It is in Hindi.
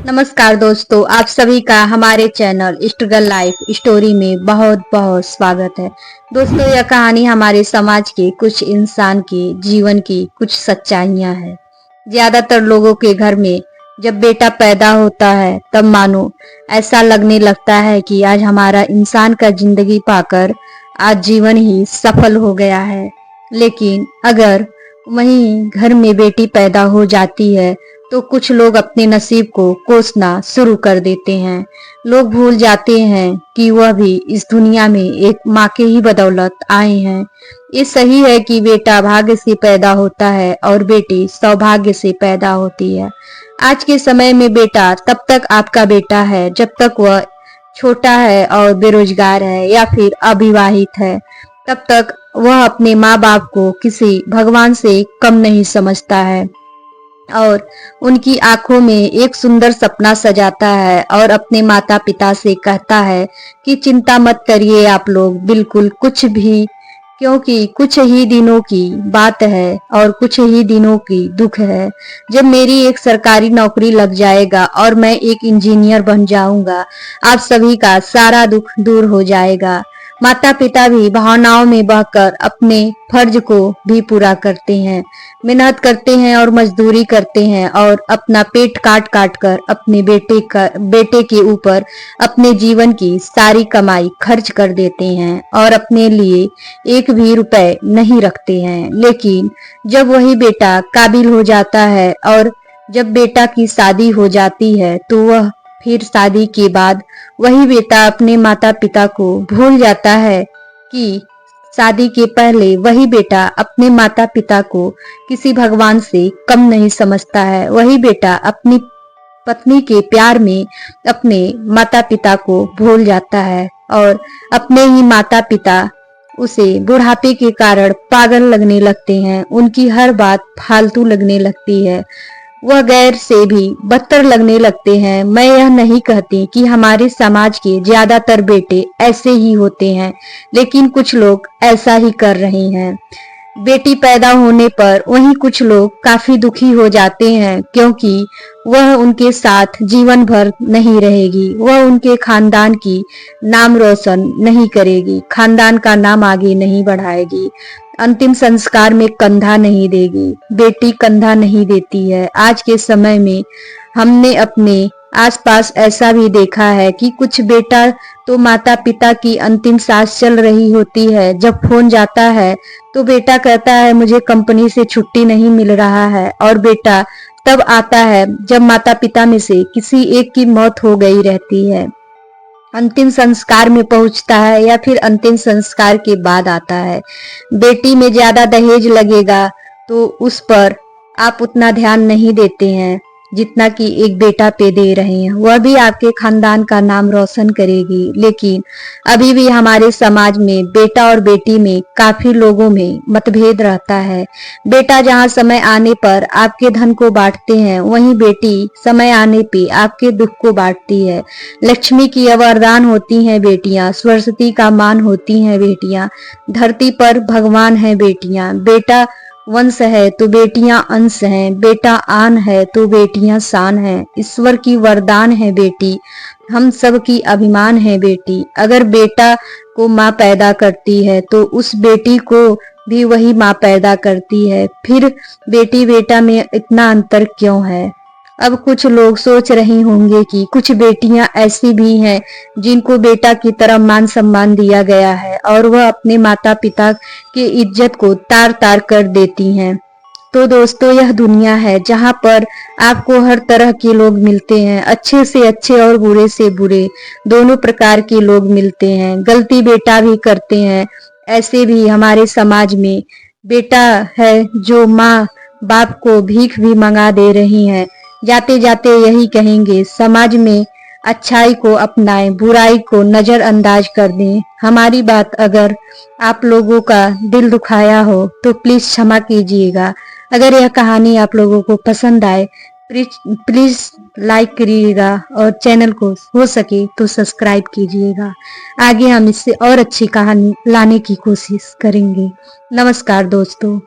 नमस्कार दोस्तों, आप सभी का हमारे चैनल स्ट्रगल लाइफ स्टोरी में बहुत बहुत स्वागत है। दोस्तों, यह कहानी हमारे समाज के कुछ इंसान के जीवन की कुछ सच्चाइयां हैं। ज्यादातर लोगों के घर में जब बेटा पैदा होता है तब मानो ऐसा लगने लगता है कि आज हमारा इंसान का जिंदगी पाकर आज जीवन ही सफल हो गया है। लेकिन अगर वहीं घर में बेटी पैदा हो जाती है तो कुछ लोग अपने नसीब को कोसना शुरू कर देते हैं। लोग भूल जाते हैं कि वह भी इस दुनिया में एक माँ के ही बदौलत आए हैं। ये सही है कि बेटा भाग्य से पैदा होता है और बेटी सौभाग्य से पैदा होती है। आज के समय में बेटा तब तक आपका बेटा है जब तक वह छोटा है और बेरोजगार है या फिर अविवाहित है। तब तक वह अपने माँ बाप को किसी भगवान से कम नहीं समझता है और उनकी आंखों में एक सुंदर सपना सजाता है और अपने माता पिता से कहता है कि चिंता मत करिए आप लोग, बिल्कुल कुछ भी, क्योंकि कुछ ही दिनों की बात है और कुछ ही दिनों की दुख है। जब मेरी एक सरकारी नौकरी लग जाएगा और मैं एक इंजीनियर बन जाऊंगा, आप सभी का सारा दुख दूर हो जाएगा। माता पिता भी भावनाओं में बहकर अपने फर्ज को भी पूरा करते हैं, मेहनत करते हैं और मजदूरी करते हैं और अपना पेट काट काट कर अपने बेटे के ऊपर अपने जीवन की सारी कमाई खर्च कर देते हैं और अपने लिए एक भी रुपए नहीं रखते हैं। लेकिन जब वही बेटा काबिल हो जाता है और जब बेटा की शादी हो जाती है तो वह फिर शादी के बाद वही बेटा अपने माता पिता को भूल जाता है कि शादी के पहले वही बेटा अपने माता पिता को किसी भगवान से कम नहीं समझता है। वही बेटा अपनी पत्नी के प्यार में अपने माता पिता को भूल जाता है और अपने ही माता पिता उसे बुढ़ापे के कारण पागल लगने लगते हैं। उनकी हर बात फालतू लगने लगती है, वह गैर से भी बदतर लगने लगते हैं। मैं यह नहीं कहती कि हमारे समाज के ज्यादातर बेटे ऐसे ही होते हैं, लेकिन कुछ लोग ऐसा ही कर रहे हैं। बेटी पैदा होने पर वहीं कुछ लोग काफी दुखी हो जाते हैं क्योंकि वह उनके साथ जीवन भर नहीं रहेगी। वह उनके खानदान की नाम रोशन नहीं करेगी, खानदान का नाम आगे नहीं बढ़ाएगी, अंतिम संस्कार में कंधा नहीं देगी। बेटी कंधा नहीं देती है। आज के समय में हमने अपने आसपास ऐसा भी देखा है कि कुछ बेटा तो माता पिता की अंतिम सांस चल रही होती है, जब फोन जाता है तो बेटा कहता है मुझे कंपनी से छुट्टी नहीं मिल रहा है, और बेटा तब आता है जब माता पिता में से किसी एक की मौत हो गई रहती है। अंतिम संस्कार में पहुंचता है या फिर अंतिम संस्कार के बाद आता है। बेटी में ज्यादा दहेज लगेगा तो उस पर आप उतना ध्यान नहीं देते हैं जितना कि एक बेटा पे दे रहे हैं। वह भी आपके खानदान का नाम रोशन करेगी। लेकिन अभी भी हमारे समाज में बेटा और बेटी में काफी लोगों में मतभेद रहता है। बेटा जहां समय आने पर आपके धन को बांटते हैं, वहीं बेटी समय आने पे आपके दुख को बांटती है। लक्ष्मी की वरदान होती हैं बेटियां, सरस्वती का मान होती हैं बेटियां, धरती पर भगवान है बेटियां। बेटा वंश है तो बेटियां अंश हैं, बेटा आन है तो बेटियां शान हैं। ईश्वर की वरदान है बेटी, हम सब की अभिमान है बेटी। अगर बेटा को माँ पैदा करती है तो उस बेटी को भी वही माँ पैदा करती है। फिर बेटी बेटा में इतना अंतर क्यों है? अब कुछ लोग सोच रहे होंगे कि कुछ बेटियां ऐसी भी हैं जिनको बेटा की तरह मान सम्मान दिया गया है और वह अपने माता पिता की इज्जत को तार तार कर देती हैं। तो दोस्तों, यह दुनिया है जहां पर आपको हर तरह के लोग मिलते हैं, अच्छे से अच्छे और बुरे से बुरे, दोनों प्रकार के लोग मिलते हैं। गलती बेटा भी करते हैं। ऐसे भी हमारे समाज में बेटा है जो माँ बाप को भीख भी मंगा दे रही हैं। जाते जाते यही कहेंगे, समाज में अच्छाई को अपनाएं, बुराई को नजरअंदाज कर दें। हमारी बात अगर आप लोगों का दिल दुखाया हो तो प्लीज क्षमा कीजिएगा। अगर यह कहानी आप लोगों को पसंद आए प्लीज लाइक करिएगा और चैनल को हो सके तो सब्सक्राइब कीजिएगा। आगे हम इससे और अच्छी कहानी लाने की कोशिश करेंगे। नमस्कार दोस्तों।